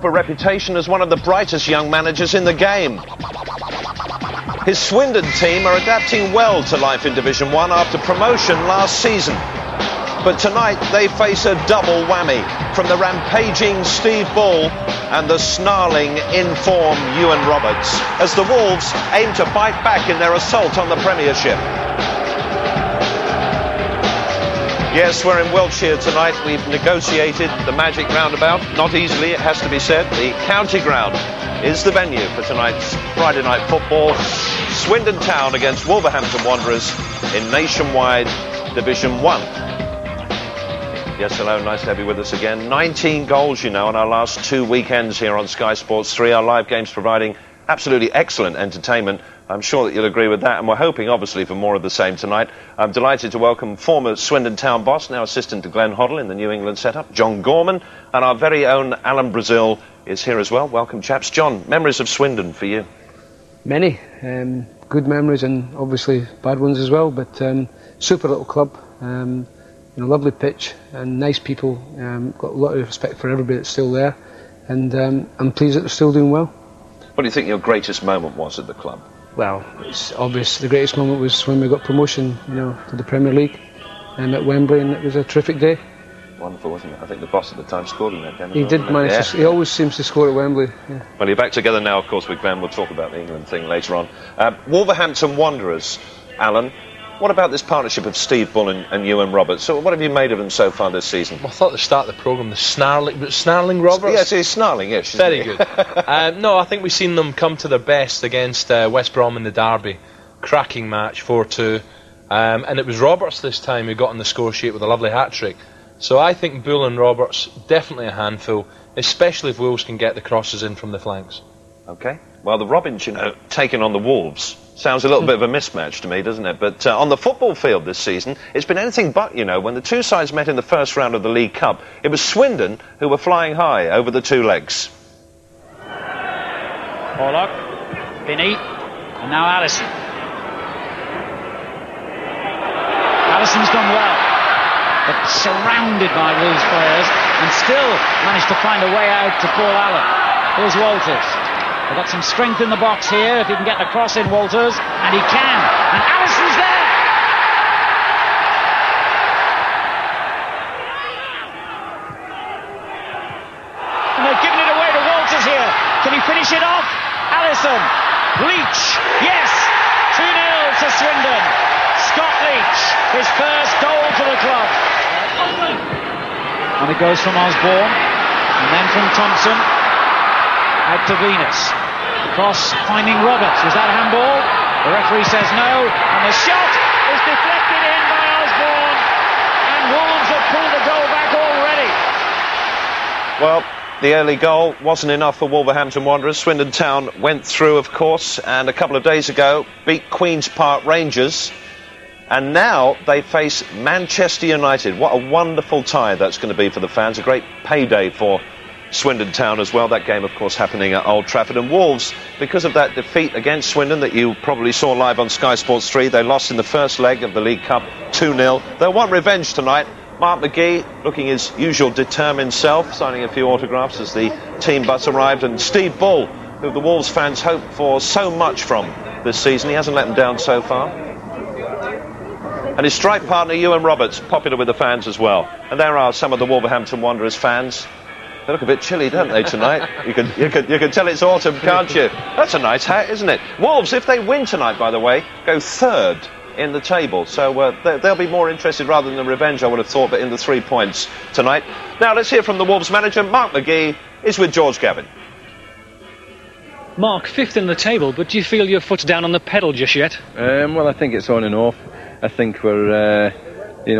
A reputation as one of the brightest young managers in the game. His Swindon team are adapting well to life in Division 1 after promotion last season. But tonight they face a double whammy from the rampaging Steve Bull and the snarling in-form Ewan Roberts as the Wolves aim to fight back in their assault on the Premiership. Yes, we're in Wiltshire tonight. We've negotiated the magic roundabout. Not easily, it has to be said. The county ground is the venue for tonight's Friday night football. Swindon Town against Wolverhampton Wanderers in Nationwide Division 1. Yes, hello, nice to have you with us again. 19 goals, you know, on our last 2 weekends here on Sky Sports 3. Our live games providing absolutely excellent entertainment. I'm sure that you'll agree with that, and we're hoping, obviously, for more of the same tonight. I'm delighted to welcome former Swindon Town boss, now assistant to Glenn Hoddle in the New England setup, John Gorman, and our very own Alan Brazil is here as well. Welcome, chaps. John, memories of Swindon for you? Many. Good memories and obviously bad ones as well, but super little club, lovely pitch and nice people. Got a lot of respect for everybody that's still there, and I'm pleased that they're still doing well. What do you think your greatest moment was at the club? Well, it's obvious the greatest moment was when we got promotion, to the Premier League at Wembley, and it was a terrific day. Wonderful, wasn't it? I think the boss at the time scored in that game. He did manage to. He always seems to score at Wembley. Yeah. Well, you're back together now, of course, with Glenn. We'll talk about the England thing later on. Wolverhampton Wanderers, Alan. What about this partnership of Steve Bull and Ewan Roberts? So what have you made of them so far this season? Well, I thought at the start of the programme, the snarling Roberts? Yes, he's snarling, yes. Very good. No, I think we've seen them come to their best against West Brom in the derby. Cracking match, 4-2. And it was Roberts this time who got on the score sheet with a lovely hat-trick. So I think Bull and Roberts, definitely a handful, especially if Wolves can get the crosses in from the flanks. OK. Well, the Robins, taking on the Wolves, sounds a little bit of a mismatch to me, doesn't it? But on the football field this season, it's been anything but, when the two sides met in the first round of the League Cup, it was Swindon who were flying high over the two legs. Pollock, Binney, and now Allison. Allison's done well, but surrounded by Wolves players, and still managed to find a way out to Paul Allen. Here's Walters. They've got some strength in the box here, if he can get the cross in, Walters, and he can, and Allison's there! And they've given it away to Walters here. Can he finish it off? Allison, Leach, yes! 2-0 to Swindon. Scott Leach, his first goal for the club. And it goes from Osborne, and then from Thompson. Out to Venus. The cross finding Roberts. Was that a handball? The referee says no. And the shot is deflected in by Osborne. And Wolves have pulled the goal back already. Well, the early goal wasn't enough for Wolverhampton Wanderers. Swindon Town went through, of course, and a couple of days ago beat Queen's Park Rangers. And now they face Manchester United. What a wonderful tie that's going to be for the fans. A great payday for Swindon Town as well. That game, of course, happening at Old Trafford. And Wolves, because of that defeat against Swindon that you probably saw live on Sky Sports 3, they lost in the first leg of the League Cup 2-0. They'll want revenge tonight. Mark McGee looking his usual determined self, signing a few autographs as the team bus arrived. And Steve Bull, who the Wolves fans hope for so much from this season. He hasn't let them down so far. And his strike partner, Ewan Roberts, popular with the fans as well. And there are some of the Wolverhampton Wanderers fans. They look a bit chilly, don't they, tonight? You can tell it's autumn, can't you? That's a nice hat, isn't it? Wolves, if they win tonight, by the way, go third in the table. So they'll be more interested, rather than the revenge, I would have thought, but in the 3 points tonight. Now, let's hear from the Wolves manager. Mark McGee is with George Gavin. Mark, fifth in the table, but do you feel your foot's down on the pedal just yet? Well, I think it's on and off. I think we're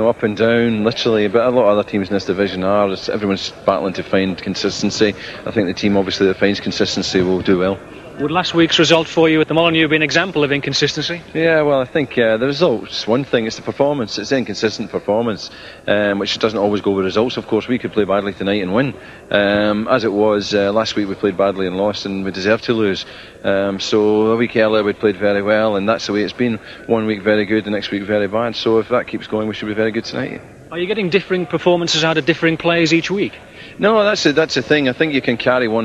up and down, literally, but a lot of other teams in this division are. Everyone's battling to find consistency. I think the team, obviously, that finds consistency will do well. Would last week's result for you at the Molineux be an example of inconsistency? Yeah, well, I think the results, one thing, it's the performance. It's the inconsistent performance, which doesn't always go with results. Of course, we could play badly tonight and win. As it was, last week we played badly and lost, and we deserved to lose. So a week earlier we played very well, and that's the way it's been. 1 week very good, the next week very bad. So if that keeps going, we should be very good tonight. Are you getting differing performances out of differing players each week? No, that's the thing. I think you can carry one